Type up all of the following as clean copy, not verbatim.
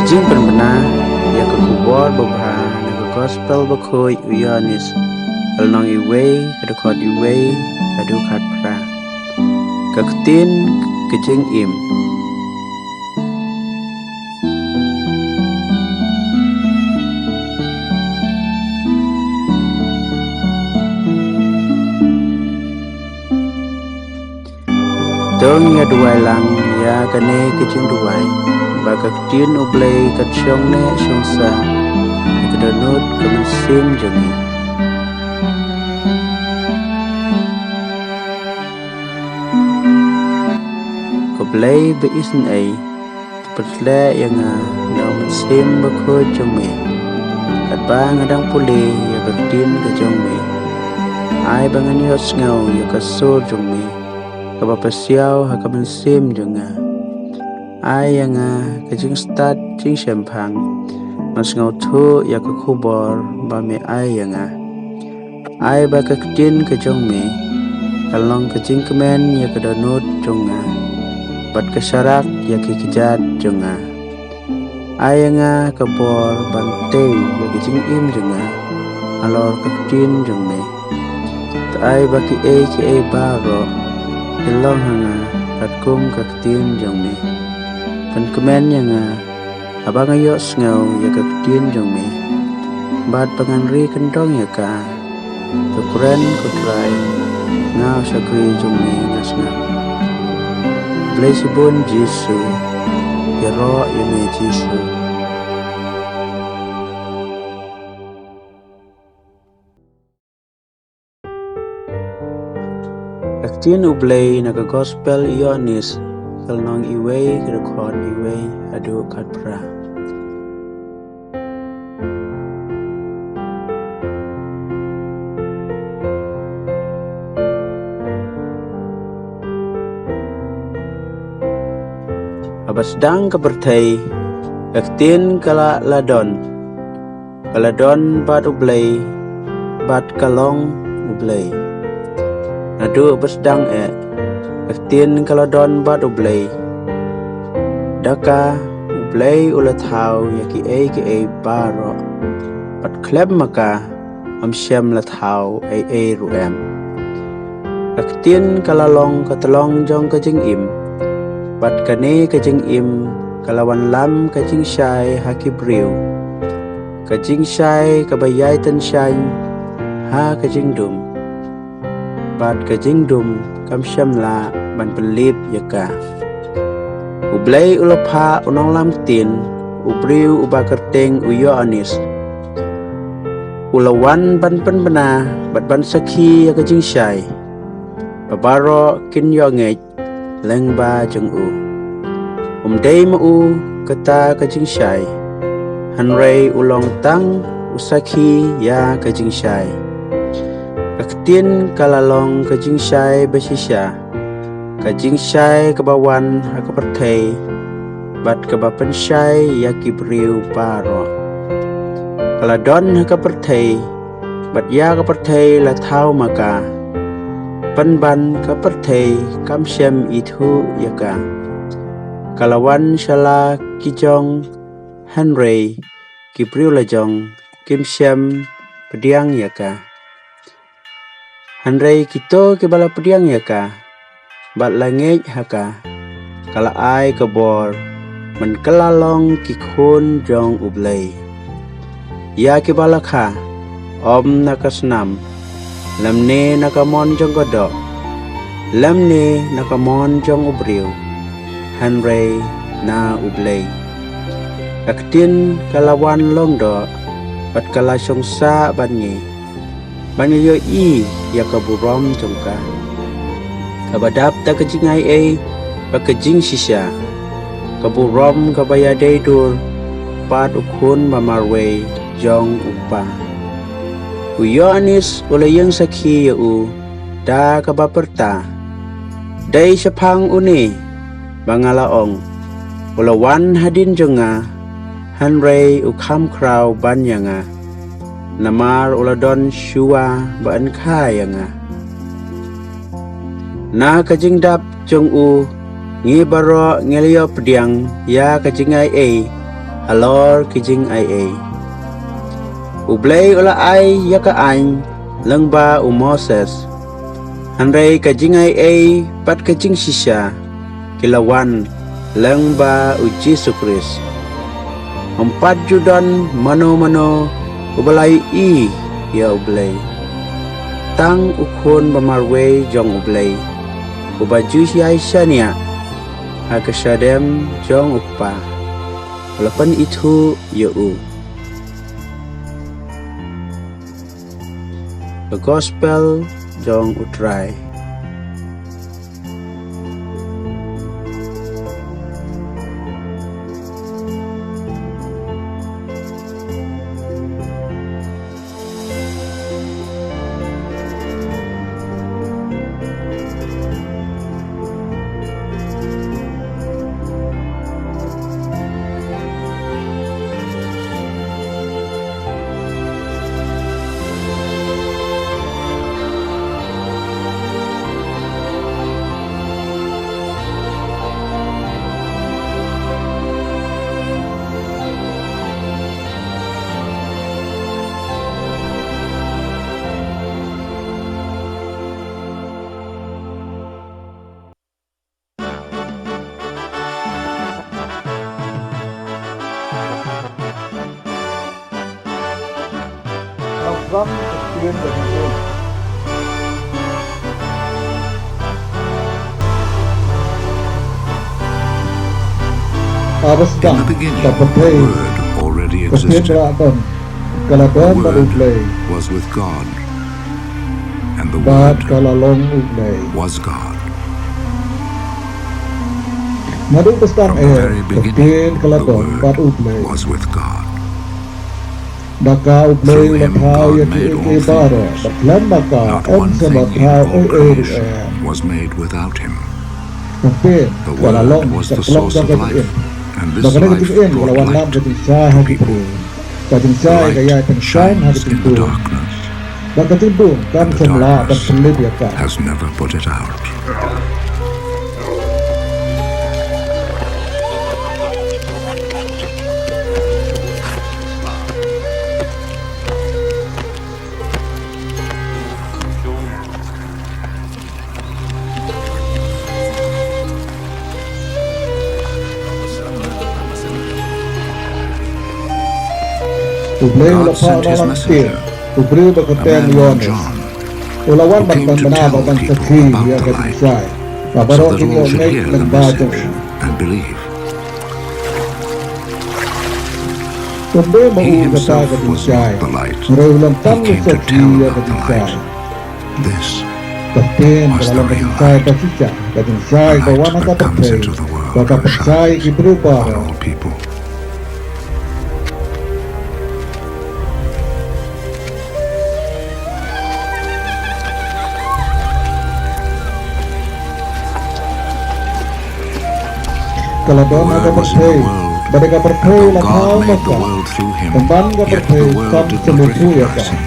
Kajing benar ya ke kubur bubha na ke Kospel Bakhuid Ioannis alnong iwe kedekot iwe adu khat pra Ka Ktien ke jingim Dong ya duai lang ya kane kecing duai Ka Ktien ublay katsyong ne syong sa Kadanot kamansim jangi Koblay beisn ay Tepatle yang na mansim bakhuid jong me Katba ngadang pule ya Ka Ktien ka jong me Ay bangan yot ngaw ya kasur jong me Kabapasyaw hakamansim jong Ay yang kajing stad jing shampang mas ngau thu ya ka khubor ba me ay yang ay ba Ka Ktien ka jong me kalong kajing kemen ya ka danut jong bat ka syarak ya ki kijat jong ay yang ka bor bante ya kajing im jong alor Ka Ktien jong me ta ay ba ki baro ilong hanga katkum Ka Ktien jong me Pan kemen yang abang ayok ngau ya Ka Ktien jong me bat panganri kendong ya ka tukuren kutrai ngau syakri jong me ngas ngau blay sibun Jisu ya ro ya me Jisu Ka Ktien ublay na ka Kospel Ioannis kalnong iwe kedekot iwe adu khat pra Abasdang kepertai Ka Ktien kala ladon bat ublay bat kalong ublay nadu abasdang Ka Ktien kaladon bat ublay daka ublay ulathau ya ki baro bat kleb maka amsyam lathau ay ruem Ka Ktien kalalong katalong jong ka jingim bat kane ka jingim kalawan lam ka jingsyai hakibriu ka jingsyai kabayay tan syai ha ka jingdum bat ka jingdum kamsyam la ban pelip yaka ublay ulapha unong lam tin ubriu uba kerteng Ioannis ulawan ban penbena bat ban sakhi ya ka jingsyai babaro kin yongej lengba jeng umday mau kata ka jingsyai hanrei ulong tang usakhi ya ka jingsyai Ka Ktien kalalong ka jingsyai basisya ka jingsyai kabawan hakapertai bat kabapensyai ya kibriu baro kaladon hakapertai bat ya kapertai lathau maka panban kapertai kamsyam itu yaka kalawan syala kijong hanrei kibriu lajong kimsyam pediang yaka Hanrei kito ke bala pediang ya ka bat langej haka kala ai kebor men kelalong kikhun jong ublay ya ke bala kha om nakasnam lamne nakamon jong godok lamne nakamon jong ubriu Hanrei na ublay Ka Ktien kalawan longdo bat kala syongsa banyi Banyo ya kaburom jongka kabadap ta kajingay pakajing sisya kaburom kabayaday dur pat ukun mamarwe jong upa Ioannis ulayang sakhi u da kabaperta day syapang uni bangalaong ulawan hadin jonga hanrei ukham kraw banyanga namar uladon syua baan kayanga na kajingdap jong ngi baro ngelio pediang ya kajingai alor kijing ai. Ublay ula ay yaka ain lang ba Moses. Hanray kajing ai pat kajing sisya kilawan lang ba Jesu Kris. Empat judan mano ubalay ya ublay. Tang ukon bamarwe jong ublay. Ubaju siya niya akasadem jong ukpa. Walapan itu yau. The Kospel jong utray. Ka Ktien dan jingim. In the beginning, the Word already existed. The Word was with God, and the Word was God. From the very beginning, the Word was with God. Through him God made all things. Not one thing in all creation was made without him. The Word was the source of life, and this life brought light to people. The light shines in the darkness, and the darkness has never put it out. God sent his messenger, a man named John, who came to tell people about the light, so that all should hear the message and believe. He himself was not the light. He came to tell about the light. This was the real light. The light that comes into the world and shines on all people. The Word was in the world, and though God made the world through him, yet the world did not recognize him.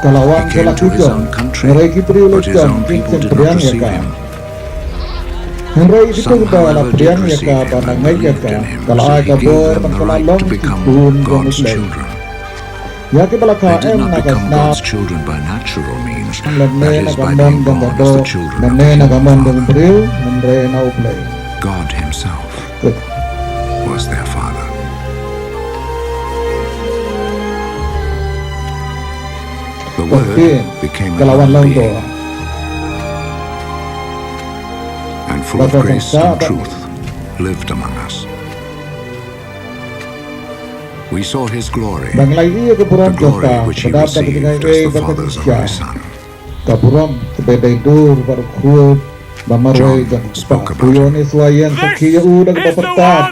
He came to his own country, but his own people did not receive him. Somehow Ever did receive him and believed in him, so he gave them the right to become God's children. They did not become God's children by natural means, that is, by being born as the children of the human Father. God himself was their Father. The Word became a human being, and full of grace and truth, lived among us. We saw his glory, the glory which he received as the Father's only Son. John spoke about him. This is the one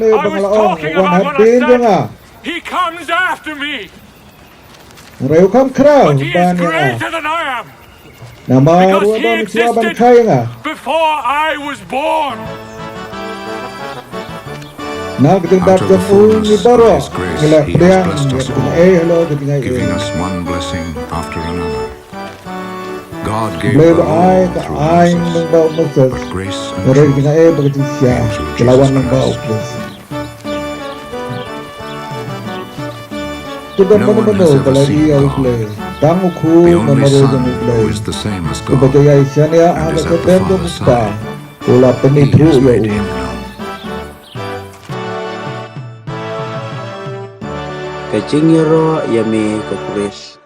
I was talking about when I said, he comes after me, but he is greater than I am, because he existed before I was born. Out of the fullness of His grace, He has blessed us all, giving us one blessing after another. God gave the law through Moses, but grace and truth came through Jesus Christ. No one has ever seen God. The only Son, who is the same as God, and is at the Father's side. He has made Him known. Kajingiro yami kokris